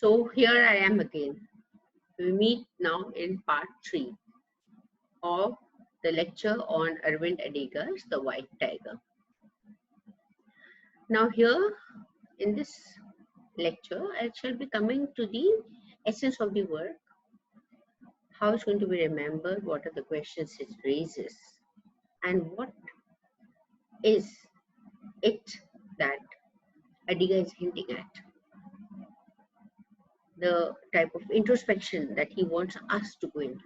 So here I am again. We meet now in part 3 of the lecture on Arvind Adiga's The White Tiger. Now here in this lecture, I shall be coming to the essence of the work, how it's going to be remembered, what are the questions it raises, and what is it that Adiga is hinting at. The type of introspection that he wants us to go into.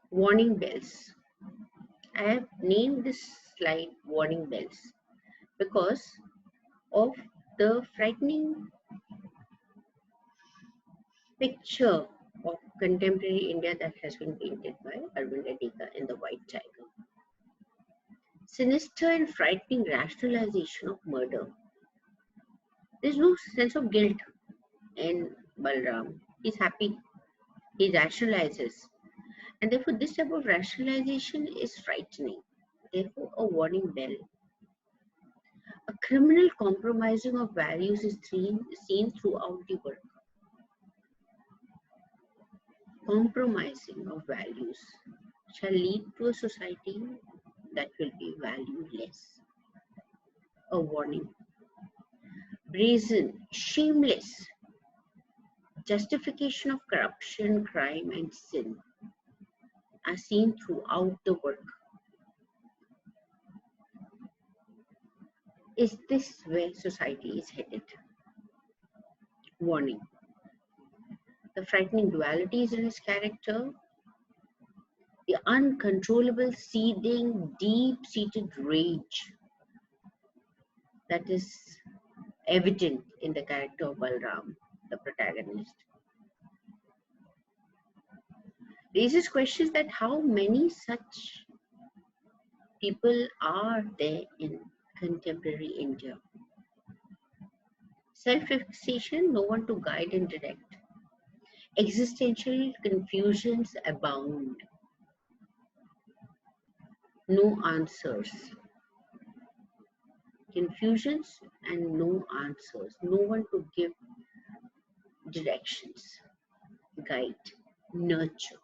Warning bells. I have named this slide warning bells because of the frightening picture of contemporary India that has been painted by Arvind Adiga in The White Tiger. Sinister and frightening rationalization of murder. There is no sense of guilt in Balram. He's happy. He rationalizes. And therefore, this type of rationalization is frightening. Therefore, a warning bell. A criminal compromising of values is seen throughout the work. Compromising of values shall lead to a society that will be valueless. A warning. Brazen, shameless justification of corruption, crime, and sin are seen throughout the work. Is this where society is headed? Warning. The frightening dualities in his character, the uncontrollable, seething, deep-seated rage that is evident in the character of Balram, the protagonist. Raises questions that how many such people are there in contemporary India. Self-fixation, no one to guide and direct. Existential confusions abound. No answers. Confusions and no answers. No one to give directions, guide, nurture.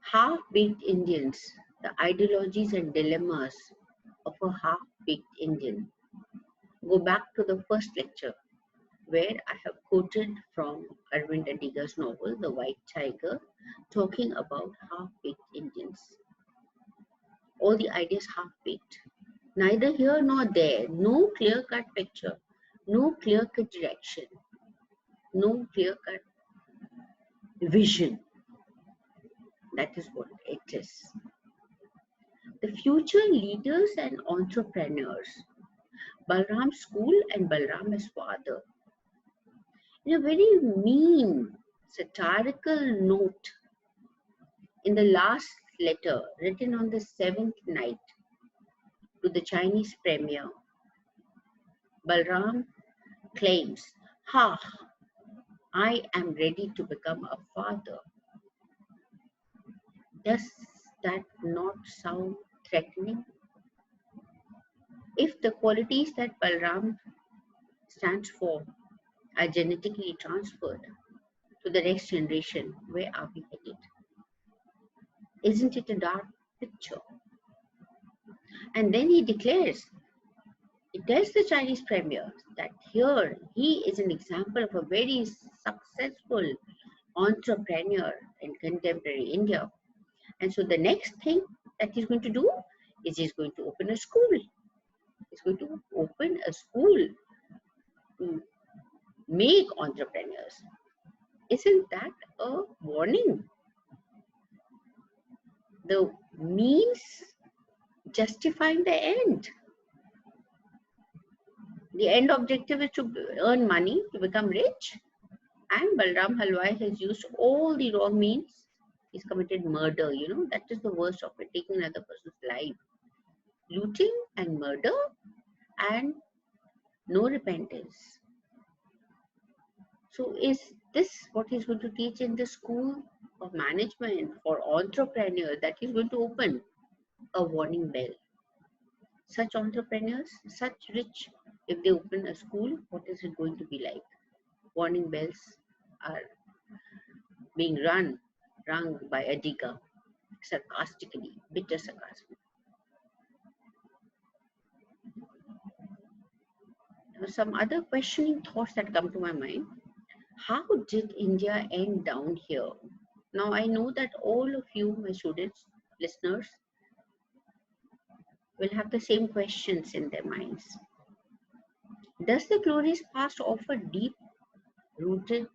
Half-baked Indians, the ideologies and dilemmas of a half-baked Indian. Go back to the first lecture where I have quoted from Arvind Adiga's novel, The White Tiger, talking about half-baked Indians. All the ideas half-baked. Neither here nor there. No clear-cut picture. No clear-cut direction. No clear-cut vision. That is what it is. The future leaders and entrepreneurs. Balram's school and Balram as father. In a very mean, satirical note, in the last letter written on the 7th night to the Chinese premier, Balram claims, "Ha, I am ready to become a father." Does that not sound threatening? If the qualities that Balram stands for are genetically transferred to the next generation, where are we headed? Isn't it a dark picture? And then he declares, he tells the Chinese premier that here he is an example of a very successful entrepreneur in contemporary India. And so the next thing that he's going to do is he's going to open a school. He's going to open a school to make entrepreneurs. Isn't that a warning? The means justifying the end. The end objective is to earn money, to become rich. And Balram Halwai has used all the wrong means. He's committed murder, that is the worst of it, taking another person's life. Looting and murder and no repentance. So is this what he's going to teach in the school of management for entrepreneurs that he's going to open? A warning bell. Such entrepreneurs, such rich If they open a school, what is it going to be like? Warning bells are being rung by Adiga, sarcastically, bitter sarcasm. Now, some other questioning thoughts that come to my mind. How did India end down here? Now, I know that all of you, my students, listeners, will have the same questions in their minds. Does the glorious past offer deep rooted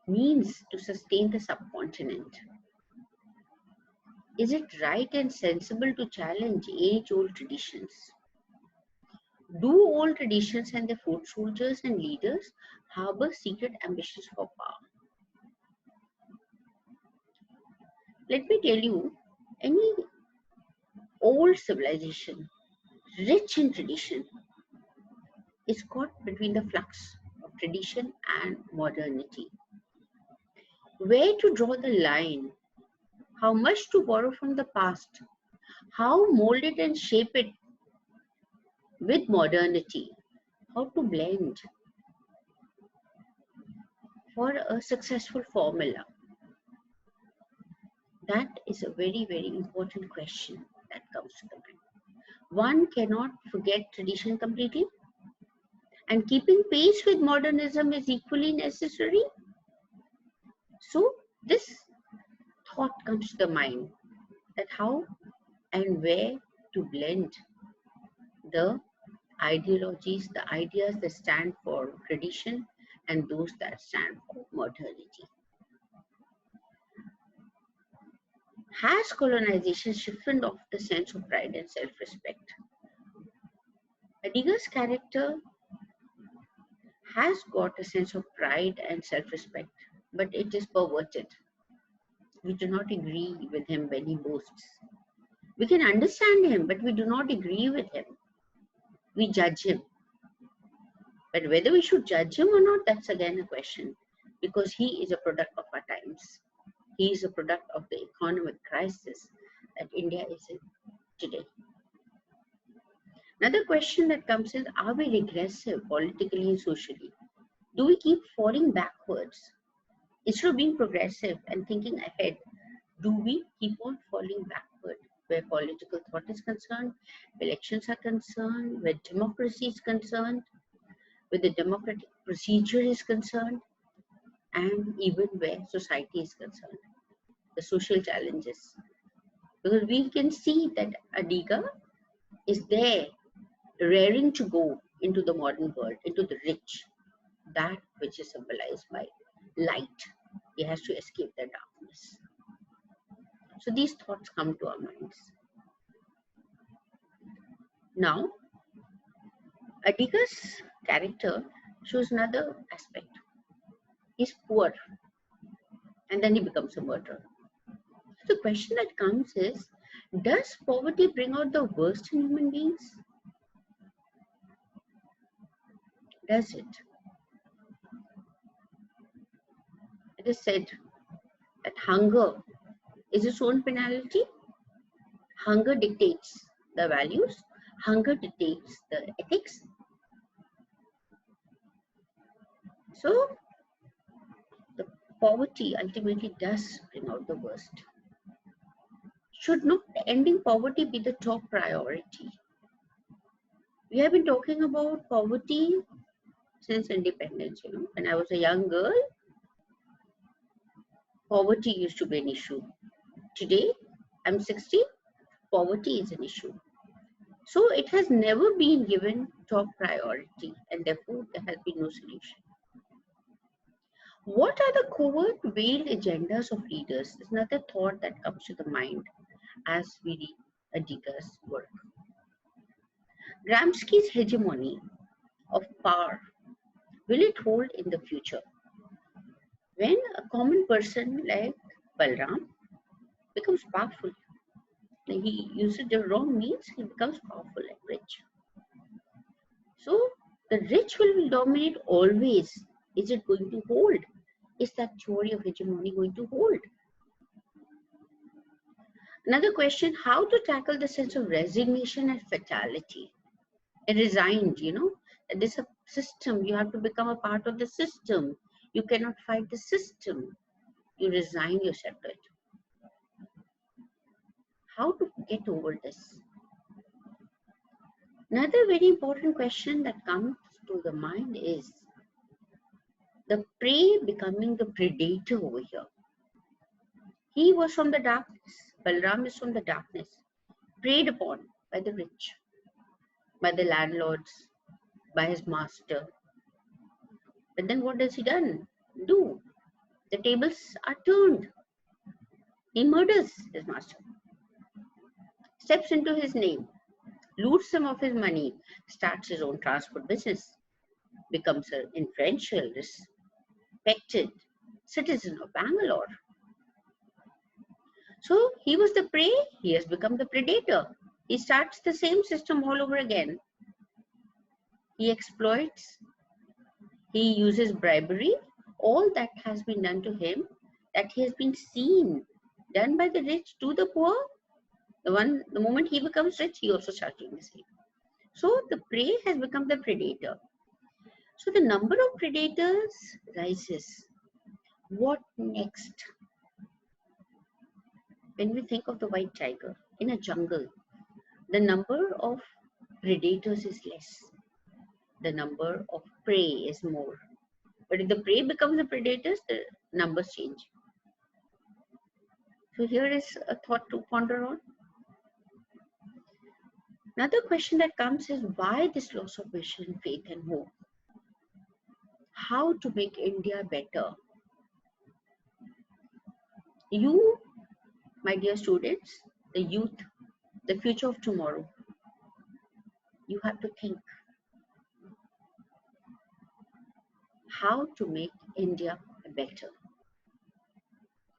means to sustain the subcontinent? Is it right and sensible to challenge age-old traditions? Do all traditions and their foot soldiers and leaders harbor secret ambitions for power? Let me tell you, any old civilization, rich in tradition, is caught between the flux of tradition and modernity. Where to draw the line? How much to borrow from the past? How mold it and shape it with modernity? How to blend for a successful formula? That is a very, very important question that comes to the mind. One cannot forget tradition completely, and keeping pace with modernism is equally necessary. So this thought comes to the mind, that how and where to blend the ideologies, the ideas that stand for tradition and those that stand for modernity. Has colonization shifted off the sense of pride and self-respect? Adiga's character has got a sense of pride and self-respect, but it is perverted. We do not agree with him when he boasts. We can understand him, but we do not agree with him. We judge him. But whether we should judge him or not, that's again a question, because he is a product of our times. He is a product of the economic crisis that India is in today. Another question that comes is, are we regressive politically and socially? Do we keep falling backwards? Instead of being progressive and thinking ahead, do we keep on falling backward where political thought is concerned, elections are concerned, where democracy is concerned, where the democratic procedure is concerned, and even where society is concerned, the social challenges? Because we can see that Adiga is there, raring to go into the modern world, into the rich, that which is symbolized by light. He has to escape the darkness. So these thoughts come to our minds. Now, Adiga's character shows another aspect. He's poor and then he becomes a murderer. So the question that comes is, does poverty bring out the worst in human beings? Does it? It is said that hunger is its own penalty. Hunger dictates the values. Hunger dictates the ethics. So the poverty ultimately does bring out the worst. Should not ending poverty be the top priority? We have been talking about poverty since independence. When I was a young girl, poverty used to be an issue. Today, I'm 60, poverty is an issue. So it has never been given top priority, and therefore there has been no solution. What are the covert veiled agendas of leaders? Is another thought that comes to the mind as we read Adiga's work. Gramsci's hegemony of power, will it hold in the future? When a common person like Balram becomes powerful, he uses the wrong means, he becomes powerful and rich. So the rich will dominate always. Is it going to hold? Is that theory of hegemony going to hold? Another question, how to tackle the sense of resignation and fatality? He resigned, This is a system. You have to become a part of the system. You cannot fight the system. You resign yourself to it. How to get over this? Another very important question that comes to the mind is the prey becoming the predator over here. He was from the darkness. Balram is from the darkness, preyed upon by the rich, by the landlords, by his master. But then what does he do? The tables are turned. He murders his master, steps into his name, loots some of his money, starts his own transport business, becomes an influential, respected citizen of Bangalore. So he was the prey, he has become the predator. He starts the same system all over again. He exploits, he uses bribery, all that has been done to him, that he has been seen, done by the rich to the poor. The moment he becomes rich, he also starts doing the same. So the prey has become the predator. So the number of predators rises. What next? When we think of the white tiger in a jungle, the number of predators is less. The number of prey is more. But if the prey becomes the predators, the numbers change. So here is a thought to ponder on. Another question that comes is why this loss of vision, faith and hope? How to make India better? You, my dear students, the youth, the future of tomorrow, you have to think how to make India better.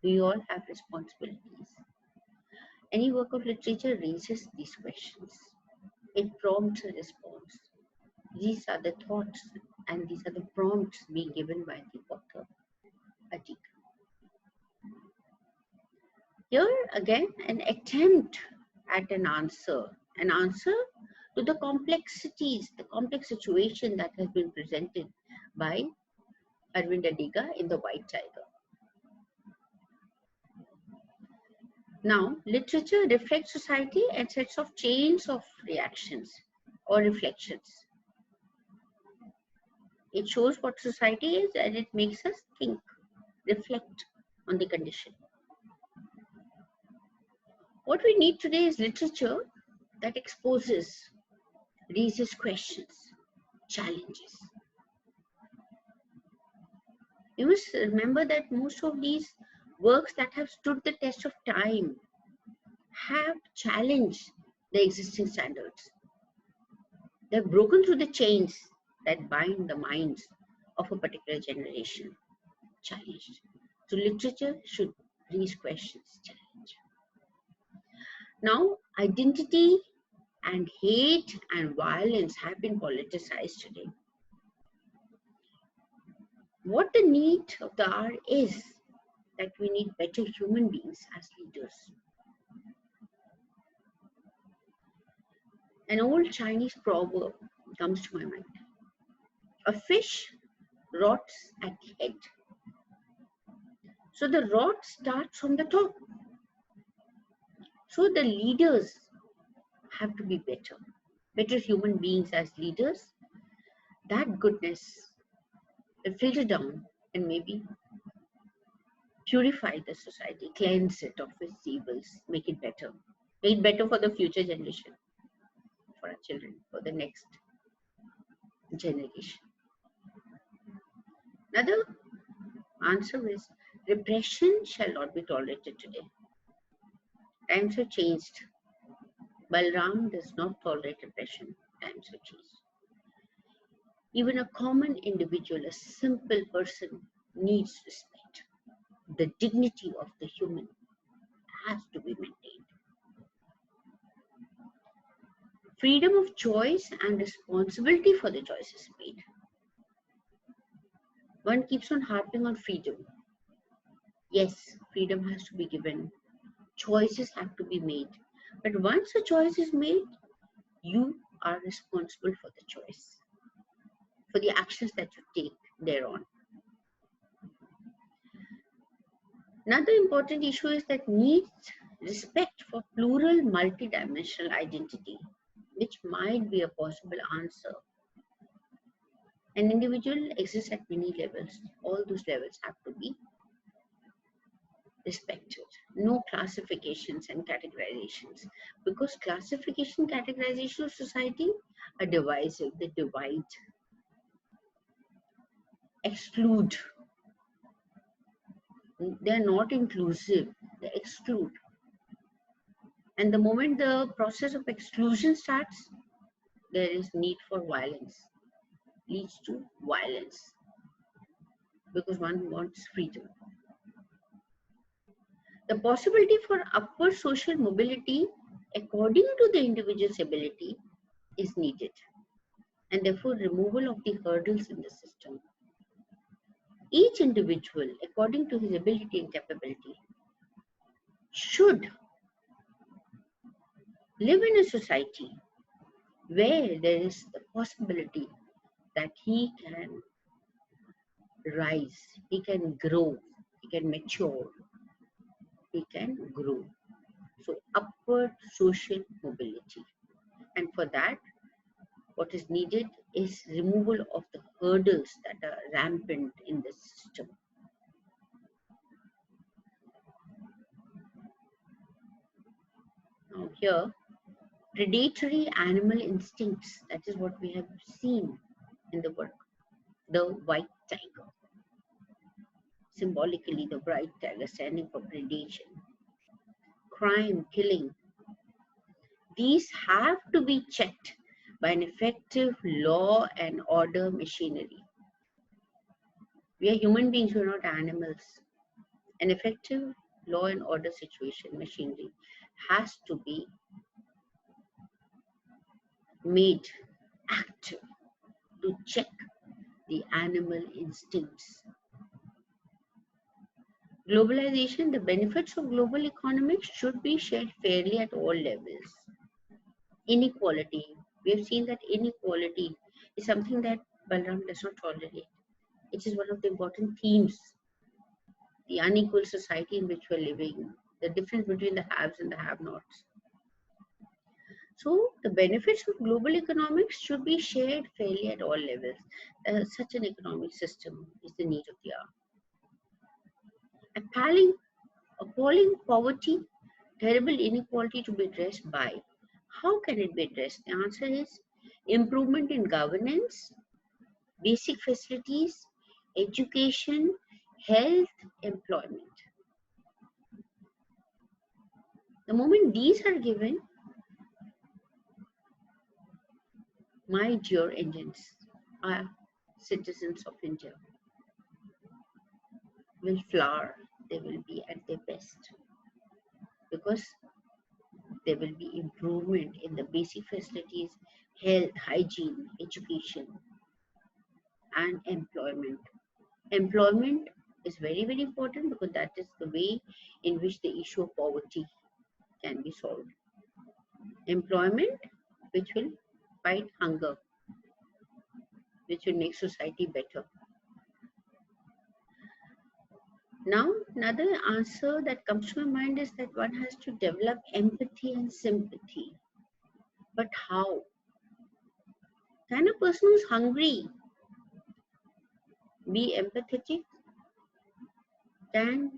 We all have responsibilities. Any work of literature raises these questions. It prompts a response. These are the thoughts and these are the prompts being given by the author, Adiga. Here again, an attempt at an answer to the complexities, the complex situation that has been presented by Arvind Adiga in The White Tiger. Now, literature reflects society and sets off chains of reactions or reflections. It shows what society is and it makes us think, reflect on the condition. What we need today is literature that exposes, raises questions, challenges. You must remember that most of these works that have stood the test of time have challenged the existing standards. They've broken through the chains that bind the minds of a particular generation. Challenged. So literature should raise questions, challenge. Now, identity and hate and violence have been politicized today. What the need of the hour is that we need better human beings as leaders. An old Chinese proverb comes to my mind. A fish rots at the head. So the rot starts from the top. So the leaders have to be better human beings as leaders. That goodness will filter down and maybe purify the society, cleanse it of its evils, make it better for the future generation, for our children, for the next generation. Another answer is repression shall not be tolerated today. Times have changed. Balram does not tolerate repression. Times have changed. Even a common individual, a simple person, needs respect. The dignity of the human has to be maintained. Freedom of choice and responsibility for the choices made. One keeps on harping on freedom. Yes, freedom has to be given. Choices have to be made. But once a choice is made, you are responsible for the choice. for the actions that you take thereon. Another important issue is that needs respect for plural multidimensional identity, which might be a possible answer. An individual exists at many levels. All those levels have to be respected. No classifications and categorizations. Because classification, categorization of society are divisive. They divide, exclude. They're not inclusive. They exclude. And the moment the process of exclusion starts, there is need for violence. Leads to violence. Because one wants freedom. The possibility for upward social mobility according to the individual's ability is needed, and therefore removal of the hurdles in the system. Each individual, according to his ability and capability, should live in a society where there is the possibility that he can rise, he can grow, he can mature, he can grow. So upward social mobility. And for that, what is needed is removal of the hurdles that are rampant in the system. Now here, predatory animal instincts, that is what we have seen in the work. The white tiger. Symbolically, the white tiger standing for predation. Crime, killing. These have to be checked by an effective law and order machinery. We are human beings, we are not animals. An effective law and order situation machinery has to be made active to check the animal instincts. Globalization, the benefits of global economics should be shared fairly at all levels. Inequality, we have seen that inequality is something that Balram does not tolerate. It is one of the important themes. The unequal society in which we are living, the difference between the haves and the have-nots. So the benefits of global economics should be shared fairly at all levels. Such an economic system is the need of the hour. Appalling poverty, terrible inequality to be addressed by. How can it be addressed? The answer is improvement in governance, basic facilities, education, health, employment. The moment these are given, my dear Indians, our citizens of India, will flower. They will be at their best because there will be improvement in the basic facilities, health, hygiene, education, and employment. Employment is very, very important because that is the way in which the issue of poverty can be solved. Employment which will fight hunger, which will make society better. Now, another answer that comes to my mind is that one has to develop empathy and sympathy. But how? Can a person who's hungry be empathetic? Can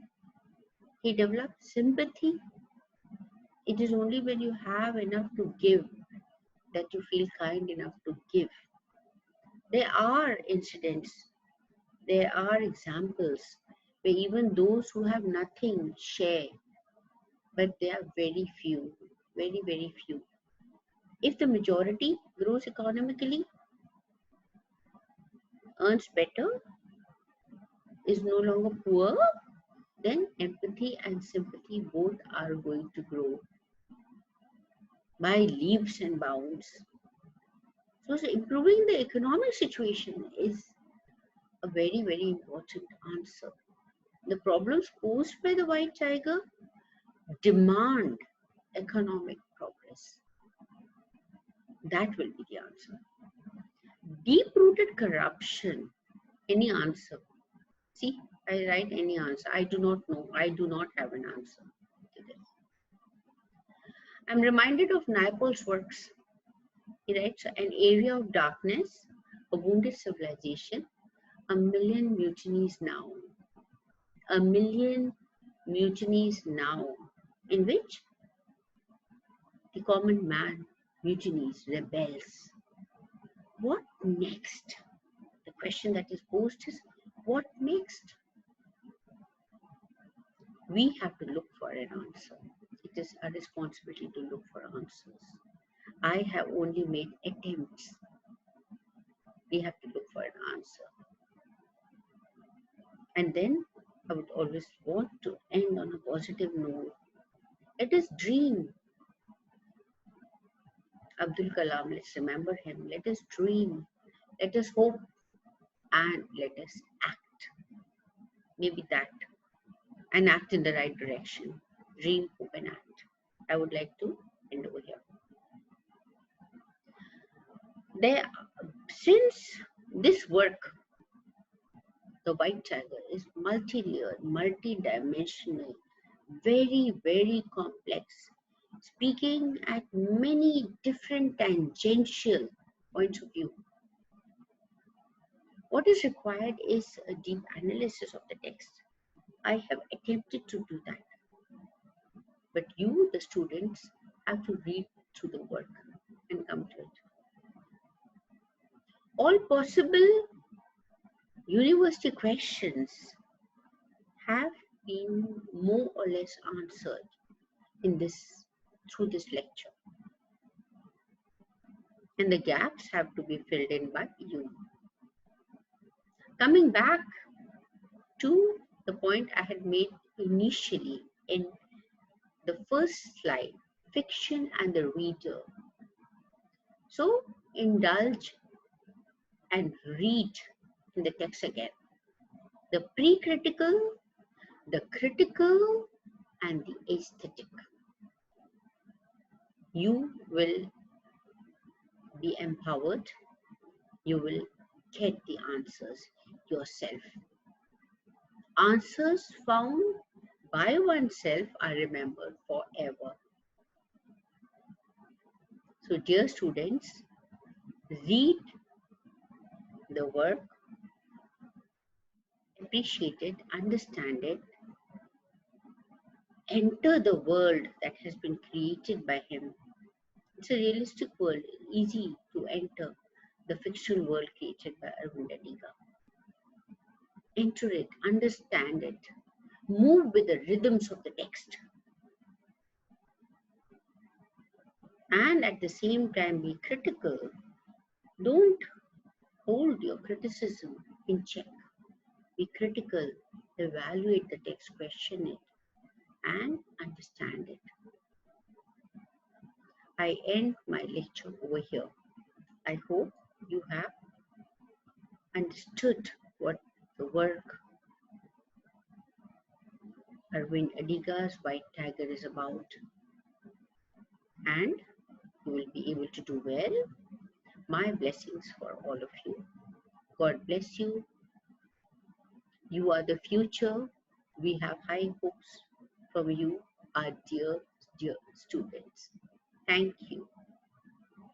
he develop sympathy? It is only when you have enough to give that you feel kind enough to give. There are incidents, there are examples where even those who have nothing share, but they are very few, very, very few. If the majority grows economically, earns better, is no longer poor, then empathy and sympathy both are going to grow by leaps and bounds. So improving the economic situation is a very, very important answer. The problems posed by the white tiger demand economic progress. That will be the answer. Deep-rooted corruption. Any answer? See, I write any answer. I do not know. I do not have an answer to this. I'm reminded of Naipaul's works. He writes, an area of darkness, a wounded civilization, a million mutinies now. A million mutinies now, in which the common man mutinies, rebels. What next? The question that is posed is, what next? We have to look for an answer. It is our responsibility to look for answers. I have only made attempts. We have to look for an answer. And then I would always want to end on a positive note. Let us dream. Abdul Kalam, let's remember him. Let us dream. Let us hope. And let us act. Maybe that. And act in the right direction. Dream, hope, and act. I would like to end over here. Since this work, the White Tiger, is multi-layered, multi-dimensional, very, very complex, speaking at many different tangential points of view. What is required is a deep analysis of the text. I have attempted to do that. But you, the students, have to read through the work and come to it. All possible university questions have been more or less answered through this lecture. And the gaps have to be filled in by you. Coming back to the point I had made initially in the first slide, fiction and the reader. So indulge and read in the text again. The pre-critical, the critical, and the aesthetic. You will be empowered. You will get the answers yourself. Answers found by oneself are remembered forever. So dear students, read the work, appreciate it, understand it, enter the world that has been created by him. It's a realistic world, easy to enter the fictional world created by Arvind Adiga. Enter it, understand it, move with the rhythms of the text, and at the same time be critical. Don't hold your criticism in check. Be critical, evaluate the text, question it, and understand it. I end my lecture over here. I hope you have understood what the work Arvind Adiga's White Tiger is about, and you will be able to do well. My blessings for all of you. God bless you. You are the future. We have high hopes from you, our dear, dear students. Thank you.